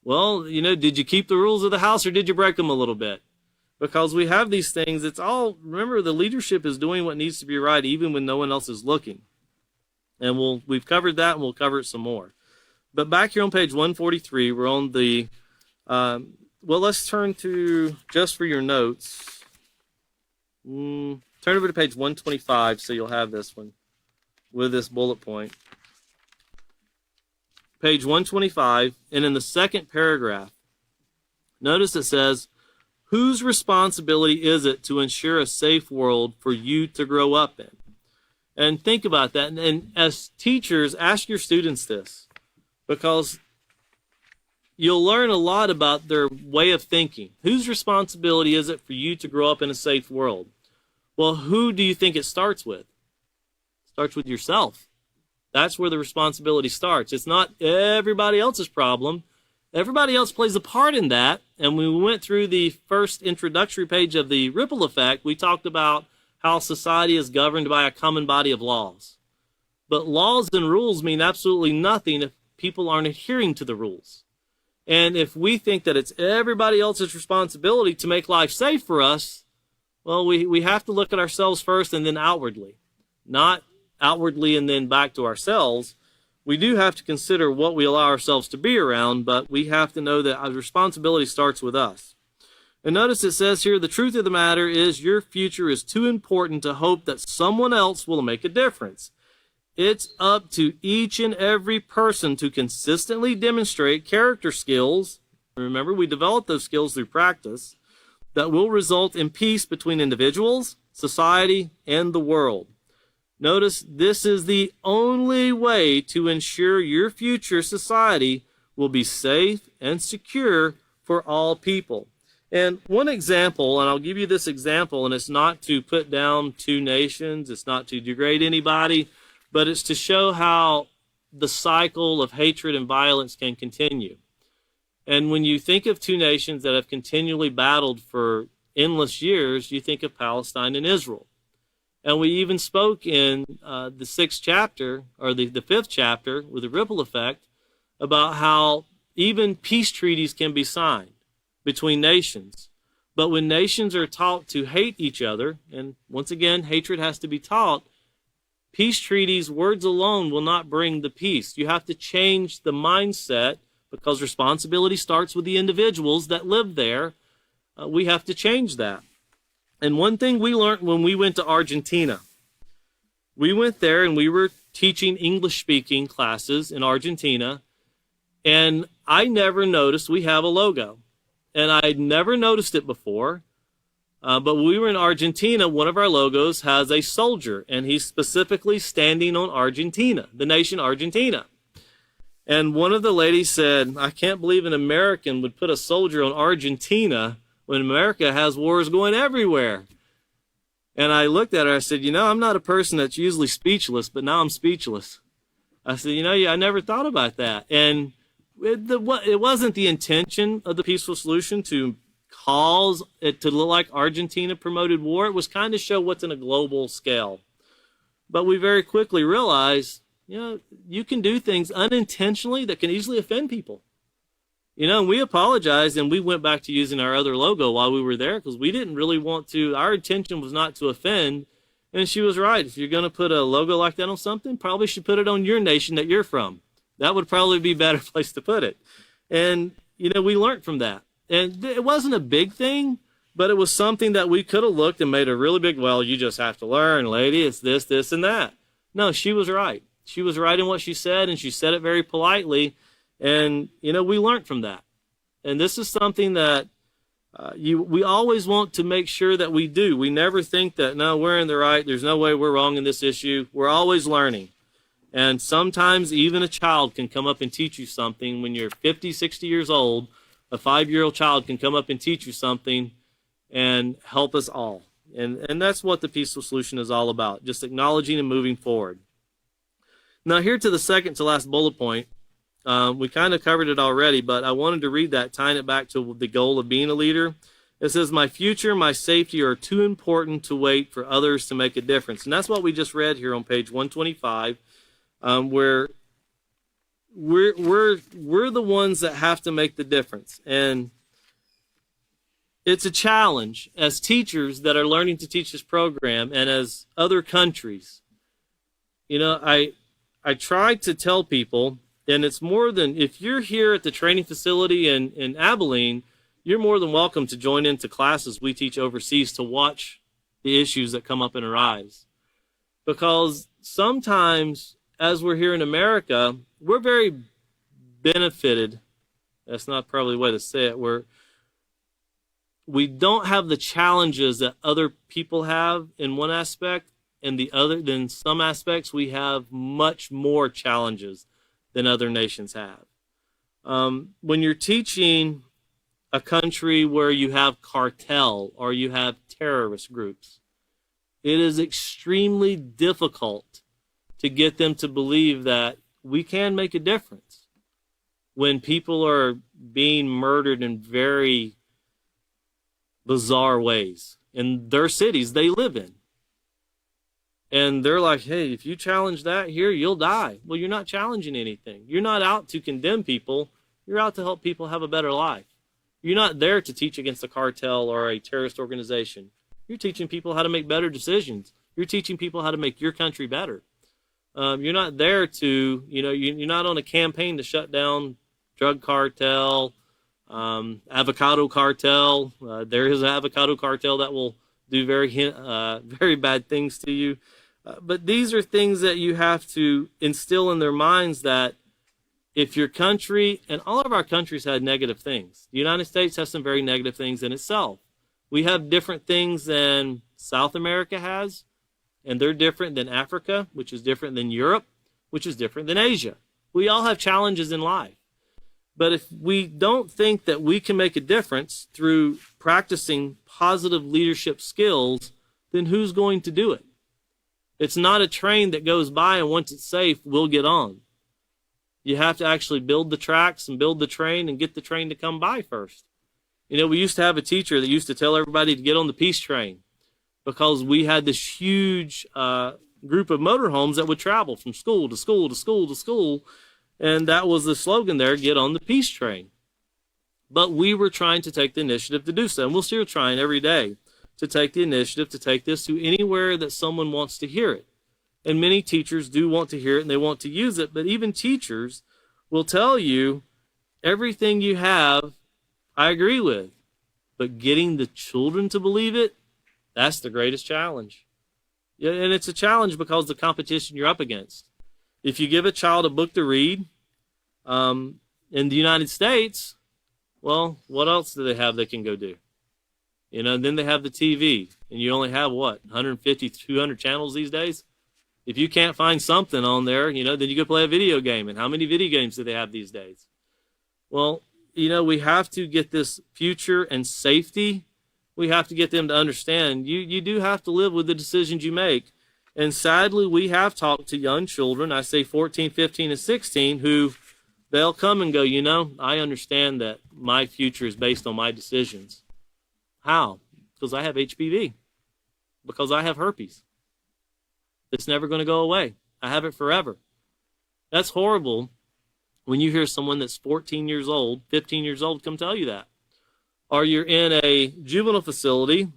well, did you keep the rules of the house or did you break them a little bit? Because we have these things, remember, the leadership is doing what needs to be right even when no one else is looking. And we've covered that and we'll cover it some more. But back here on page 143, we're on the, let's turn to, just for your notes, turn over to page 125 so you'll have this one with this bullet point. Page 125, and in the second paragraph, notice it says, whose responsibility is it to ensure a safe world for you to grow up in? And think about that. And as teachers, ask your students this, because you'll learn a lot about their way of thinking. Whose responsibility is it for you to grow up in a safe world? Well, who do you think it starts with? It starts with yourself. That's where the responsibility starts. It's not everybody else's problem. Everybody else plays a part in that. And when we went through the first introductory page of the ripple effect, we talked about how society is governed by a common body of laws. But laws and rules mean absolutely nothing if people aren't adhering to the rules. And if we think that it's everybody else's responsibility to make life safe for us, well, we have to look at ourselves first and then outwardly. Not outwardly and then back to ourselves. We do have to consider what we allow ourselves to be around, but we have to know that our responsibility starts with us. And notice it says here, the truth of the matter is your future is too important to hope that someone else will make a difference. It's up to each and every person to consistently demonstrate character skills. Remember, we develop those skills through practice that will result in peace between individuals, society, and the world. Notice this is the only way to ensure your future society will be safe and secure for all people. And one example, and I'll give you this example, and it's not to put down two nations, it's not to degrade anybody, but it's to show how the cycle of hatred and violence can continue. And when you think of two nations that have continually battled for endless years, you think of Palestine and Israel. And we even spoke in the sixth chapter, or the fifth chapter, with the ripple effect, about how even peace treaties can be signed between nations. But when nations are taught to hate each other, and once again, hatred has to be taught, peace treaties, words alone will not bring the peace. You have to change the mindset, because responsibility starts with the individuals that live there. We have to change that. And one thing we learned when we went to Argentina, we went there and we were teaching English-speaking classes in Argentina, and I never noticed we have a logo. And I'd never noticed it before, but when we were in Argentina, one of our logos has a soldier, and he's specifically standing on Argentina, the nation Argentina. And one of the ladies said, I can't believe an American would put a soldier on Argentina when America has wars going everywhere. And I looked at her, I said, I'm not a person that's usually speechless, but now I'm speechless. I said, I never thought about that. And it wasn't the intention of the peaceful solution to cause it to look like Argentina promoted war. It was kind of show what's in a global scale. But we very quickly realized, you can do things unintentionally that can easily offend people. And we apologized, and we went back to using our other logo while we were there, because we didn't really want to, our intention was not to offend. And she was right. If you're going to put a logo like that on something, probably should put it on your nation that you're from. That would probably be a better place to put it. And, we learned from that. And it wasn't a big thing, but it was something that we could have looked and made a really big, well, you just have to learn, lady. It's this, this, and that. No, she was right. She was right in what she said, and she said it very politely. And, we learned from that. And this is something that we always want to make sure that we do. We never think that, no, we're in the right. There's no way we're wrong in this issue. We're always learning. And sometimes even a child can come up and teach you something when you're 50, 60 years old. A 5-year-old child can come up and teach you something and help us all. And that's what the peaceful solution is all about, just acknowledging and moving forward. Now, here to the second to last bullet point. We kind of covered it already, but I wanted to read that, tying it back to the goal of being a leader. It says, my future, my safety are too important to wait for others to make a difference. And that's what we just read here on page 125, where we're the ones that have to make the difference. And it's a challenge as teachers that are learning to teach this program, and as other countries. I try to tell people, and it's more than, if you're here at the training facility in Abilene, you're more than welcome to join into classes we teach overseas to watch the issues that come up and arise. Because sometimes, as we're here in America, we're very benefited. That's not probably the way to say it. We don't have the challenges that other people have in one aspect, and then some aspects we have much more challenges than other nations have. When you're teaching a country where you have cartel or you have terrorist groups, it is extremely difficult to get them to believe that we can make a difference when people are being murdered in very bizarre ways in their cities they live in. And they're like, hey, if you challenge that here, you'll die. Well, you're not challenging anything. You're not out to condemn people. You're out to help people have a better life. You're not there to teach against a cartel or a terrorist organization. You're teaching people how to make better decisions. You're teaching people how to make your country better. You're not there to, you're not on a campaign to shut down drug cartel, avocado cartel. There is an avocado cartel that will do very bad things to you. But these are things that you have to instill in their minds, that if your country, and all of our countries had negative things. The United States has some very negative things in itself. We have different things than South America has, and they're different than Africa, which is different than Europe, which is different than Asia. We all have challenges in life. But if we don't think that we can make a difference through practicing positive leadership skills, then who's going to do it? It's not a train that goes by and once it's safe, we'll get on. You have to actually build the tracks and build the train and get the train to come by first. We used to have a teacher that used to tell everybody to get on the peace train, because we had this huge group of motorhomes that would travel from school to school to school to school. And that was the slogan there, get on the peace train. But we were trying to take the initiative to do so. And we're still trying every day to take the initiative to take this to anywhere that someone wants to hear it. And many teachers do want to hear it and they want to use it. But even teachers will tell you, everything you have, I agree with. But getting the children to believe it, that's the greatest challenge. Yeah, and it's a challenge because of the competition you're up against. If you give a child a book to read, in the United States, well, what else do they have they can go do? Then they have the TV, and you only have, 150, 200 channels these days? If you can't find something on there, then you go play a video game. And how many video games do they have these days? Well, we have to get this future and safety. We have to get them to understand you do have to live with the decisions you make. And sadly, we have talked to young children, I say 14, 15, and 16, who they'll come and go, I understand that my future is based on my decisions. How? Because I have HPV. Because I have herpes. It's never going to go away. I have it forever. That's horrible when you hear someone that's 14 years old, 15 years old come tell you that. Or you're in a juvenile facility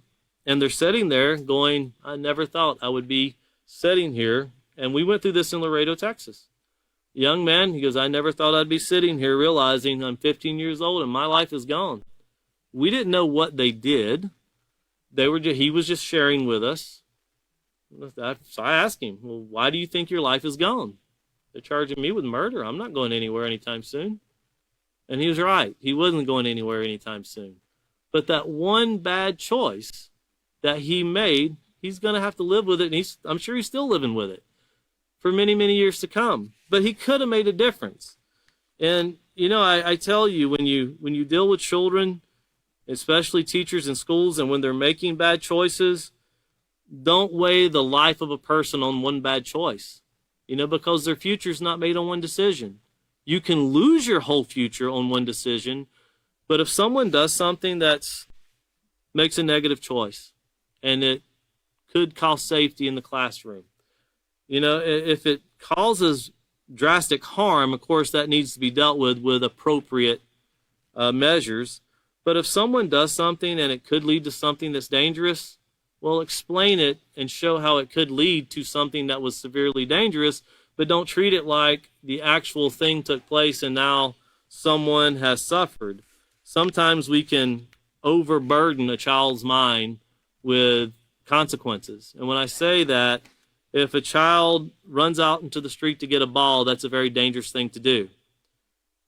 And they're sitting there going, I never thought I would be sitting here. And we went through this in Laredo, Texas. A young man, he goes, I never thought I'd be sitting here realizing I'm 15 years old and my life is gone. We didn't know what they did. He was just sharing with us. So I asked him, well, why do you think your life is gone? They're charging me with murder. I'm not going anywhere anytime soon. And he was right. He wasn't going anywhere anytime soon. But that one bad choice that he made, he's going to have to live with it. And I'm sure he's still living with it for many, many years to come. But he could have made a difference. And, I tell you, when you deal with children, especially teachers in schools, and when they're making bad choices, don't weigh the life of a person on one bad choice, because their future is not made on one decision. You can lose your whole future on one decision, but if someone does something that makes a negative choice and it could cost safety in the classroom, if it causes drastic harm, of course, that needs to be dealt with appropriate measures. But if someone does something and it could lead to something that's dangerous, well, explain it and show how it could lead to something that was severely dangerous, but don't treat it like the actual thing took place and now someone has suffered. Sometimes we can overburden a child's mind with consequences. And when I say that, if a child runs out into the street to get a ball, that's a very dangerous thing to do.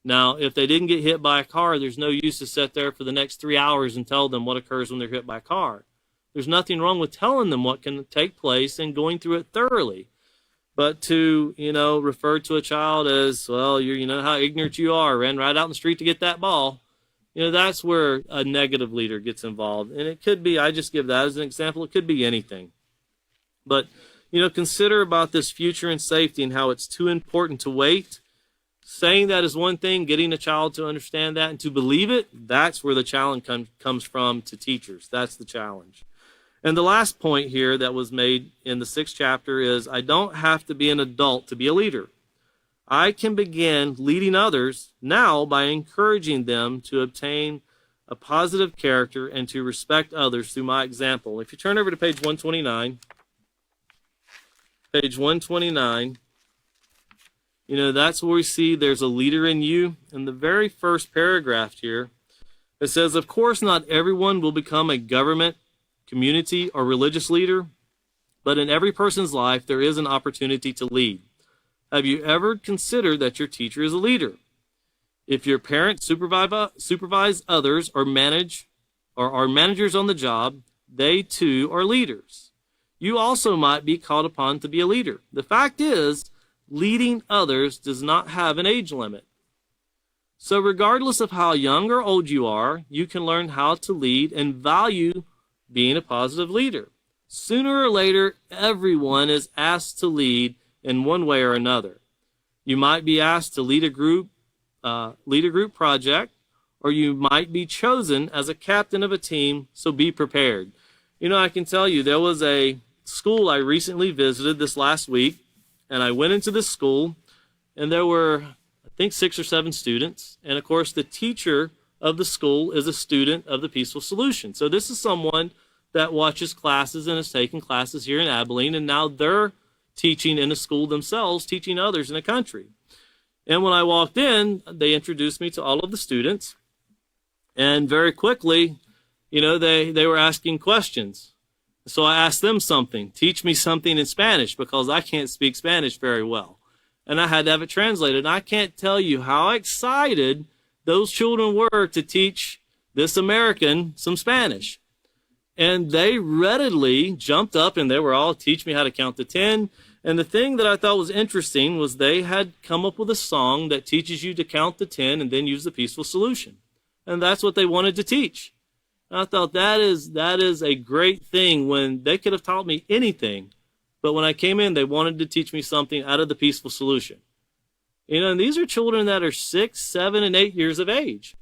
Now, if they didn't get hit by a car, there's no use to sit there for the next 3 hours and tell them what occurs when they're hit by a car. There's nothing wrong with telling them what can take place and going through it thoroughly. But to, refer to a child as, well, you know how ignorant you are, ran right out in the street to get that ball, that's where a negative leader gets involved. And it could be, I just give that as an example, it could be anything. But, consider about this future and safety and how it's too important to wait. Saying that is one thing, getting a child to understand that and to believe it, that's where the challenge comes from to teachers. That's the challenge. And the last point here that was made in the 6th chapter is, I don't have to be an adult to be a leader. I can begin leading others now by encouraging them to obtain a positive character and to respect others through my example. If you turn over to page 129, that's where we see there's a leader in you. In the very first paragraph here, it says, of course, not everyone will become a government, community, or religious leader, but in every person's life, there is an opportunity to lead. Have you ever considered that your teacher is a leader? If your parents supervise others or are managers on the job, they too are leaders. You also might be called upon to be a leader. The fact is, leading others does not have an age limit. So regardless of how young or old you are, you can learn how to lead and value being a positive leader. Sooner or later, everyone is asked to lead in one way or another. You might be asked to lead a group project, or you might be chosen as a captain of a team, so be prepared. I can tell you, there was a school I recently visited this last week, and I went into this school, and there were, I think, 6 or 7 students. And, of course, the teacher of the school is a student of the Peaceful Solution. So this is someone that watches classes and has taken classes here in Abilene, and now they're teaching in a school themselves, teaching others in the country. And when I walked in, they introduced me to all of the students. And very quickly, they were asking questions. So I asked them something. Teach me something in Spanish, because I can't speak Spanish very well. And I had to have it translated. And I can't tell you how excited those children were to teach this American some Spanish. And they readily jumped up and they were all, teach me how to count to 10. And the thing that I thought was interesting was they had come up with a song that teaches you to count to 10 and then use the Peaceful Solution. And that's what they wanted to teach. And I thought that is a great thing, when they could have taught me anything. But when I came in, they wanted to teach me something out of the Peaceful Solution. And these are children that are 6, 7, and 8 years of age.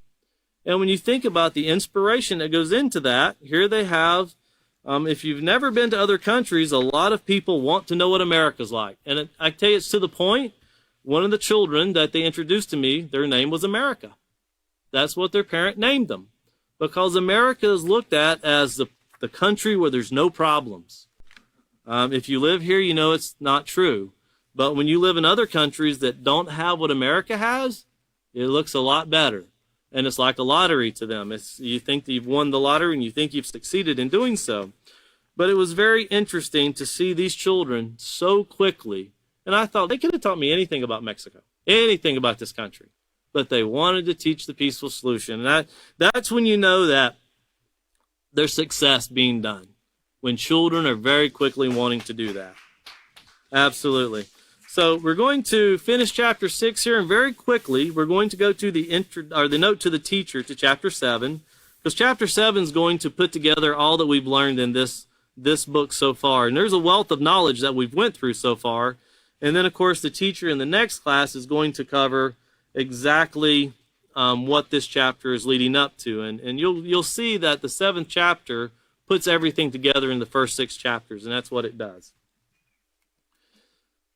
And when you think about the inspiration that goes into that, here they have, if you've never been to other countries, a lot of people want to know what America's like. And I tell you, it's to the point, one of the children that they introduced to me, their name was America. That's what their parent named them. Because America is looked at as the the country where there's no problems. If you live here, you know it's not true. But when you live in other countries that don't have what America has, it looks a lot better. And it's like a lottery to them. You think that you've won the lottery and you think you've succeeded in doing so. But it was very interesting to see these children so quickly. And I thought they could have taught me anything about Mexico, anything about this country. But they wanted to teach the peaceful solution. And that's when you know that there's success being done, when children are very quickly wanting to do that. Absolutely. So we're going to finish chapter 6 here, and very quickly we're going to go to the note to the teacher to chapter 7, because chapter 7 is going to put together all that we've learned in this book so far. And there's a wealth of knowledge that we've went through so far. And then, of course, the teacher in the next class is going to cover exactly what this chapter is leading up to. And you'll see that the 7th chapter puts everything together in the first 6 chapters, and that's what it does.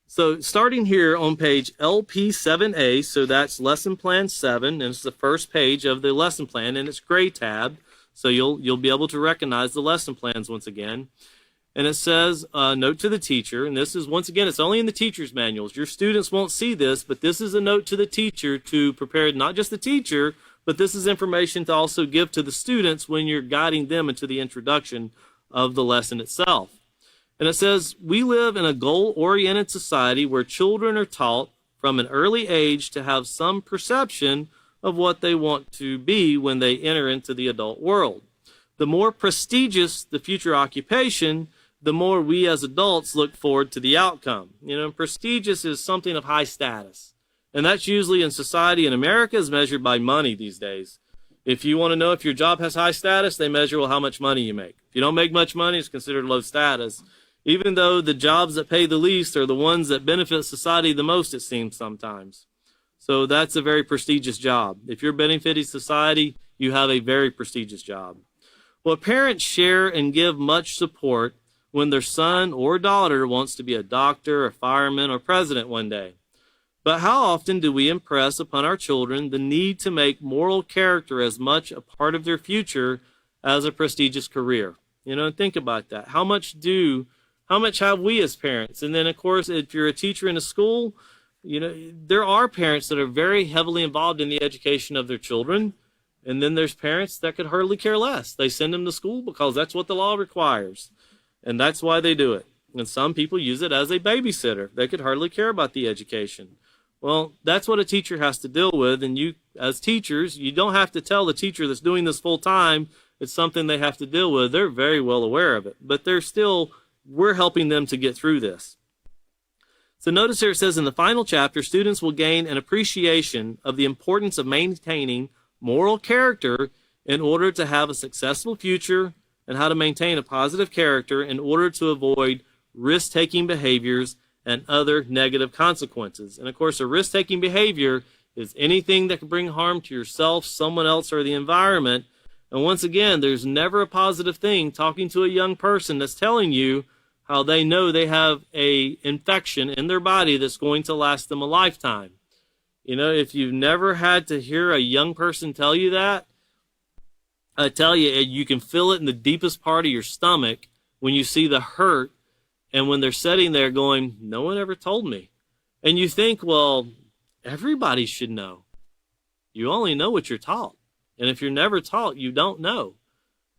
So starting here on page LP7A, so that's lesson plan 7, and it's the first page of the lesson plan, and it's gray tab, so you'll be able to recognize the lesson plans once again. And it says, note to the teacher, and this is, once again, it's only in the teacher's manuals. Your students won't see this, but this is a note to the teacher to prepare not just the teacher, but this is information to also give to the students when you're guiding them into the introduction of the lesson itself. And it says, we live in a goal-oriented society where children are taught from an early age to have some perception of what they want to be when they enter into the adult world. The more prestigious the future occupation, the more we as adults look forward to the outcome. You know, prestigious is something of high status. And that's usually in society in America is measured by money these days. If you want to know if your job has high status, they measure, well, how much money you make. If you don't make much money, it's considered low status. Even though the jobs that pay the least are the ones that benefit society the most, it seems sometimes. So that's a very prestigious job. If you're benefiting society, you have a very prestigious job. Well, parents share and give much support when their son or daughter wants to be a doctor, a fireman, or president one day. But how often do we impress upon our children the need to make moral character as much a part of their future as a prestigious career? You know, think about that. How much have we as parents? And then, of course, if you're a teacher in a school, you know, there are parents that are very heavily involved in the education of their children. And then there's parents that could hardly care less. They send them to school because that's what the law requires. And that's why they do it. And some people use it as a babysitter. They could hardly care about the education. Well, that's what a teacher has to deal with. And you, as teachers, you don't have to tell the teacher that's doing this full time it's something they have to deal with. They're very well aware of it. But we're helping them to get through this. So notice here it says in the final chapter, students will gain an appreciation of the importance of maintaining moral character in order to have a successful future and how to maintain a positive character in order to avoid risk-taking behaviors and other negative consequences. And of course, a risk-taking behavior is anything that can bring harm to yourself, someone else, or the environment. And once again, there's never a positive thing talking to a young person that's telling you how they know they have an infection in their body that's going to last them a lifetime. You know, if you've never had to hear a young person tell you that, I tell you, you can feel it in the deepest part of your stomach when you see the hurt and when they're sitting there going, no one ever told me. And you think, well, everybody should know. You only know what you're taught. And if you're never taught, you don't know.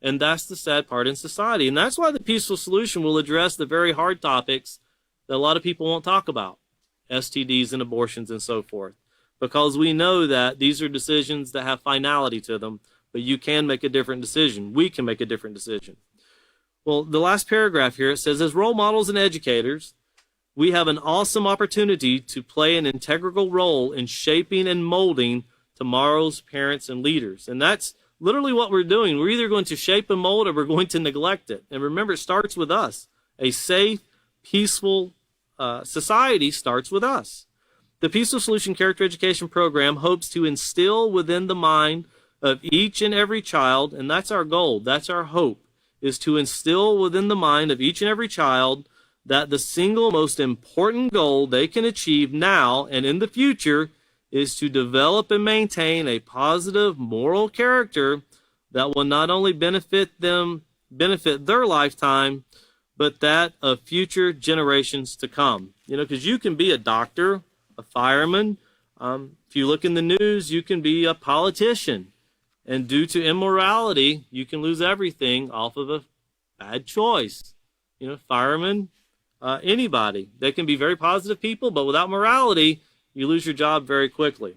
And that's the sad part in society. And that's why the peaceful solution will address the very hard topics that a lot of people won't talk about, STDs and abortions and so forth. Because we know that these are decisions that have finality to them, but you can make a different decision. We can make a different decision. Well, the last paragraph here, it says, as role models and educators, we have an awesome opportunity to play an integral role in shaping and molding tomorrow's parents and leaders. And that's literally what we're doing. We're either going to shape and mold or we're going to neglect it. And remember, it starts with us. A safe, peaceful society starts with us. The Peaceful Solution Character Education Program hopes to instill within the mind of each and every child, and that's our goal, that's our hope, is to instill within the mind of each and every child that the single most important goal they can achieve now and in the future is to develop and maintain a positive moral character that will not only benefit them benefit their lifetime, but that of future generations to come. You know, because you can be a doctor, a fireman. If you look in the news, you can be a politician. And due to immorality, you can lose everything off of a bad choice. You know, firemen, anybody. They can be very positive people, but without morality, you lose your job very quickly.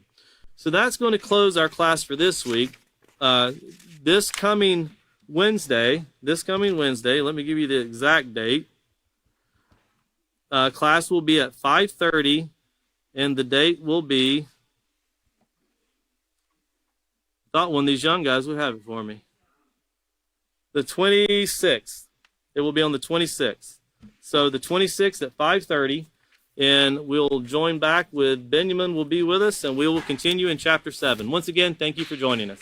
So that's going to close our class for this week. This coming Wednesday, let me give you the exact date. Class will be at 5:30, and the date will be, I thought one of these young guys would have it for me. The 26th. It will be on the 26th. So the 26th at 5:30, and we'll join back with Benjamin will be with us, and we will continue in chapter 7. Once again, thank you for joining us.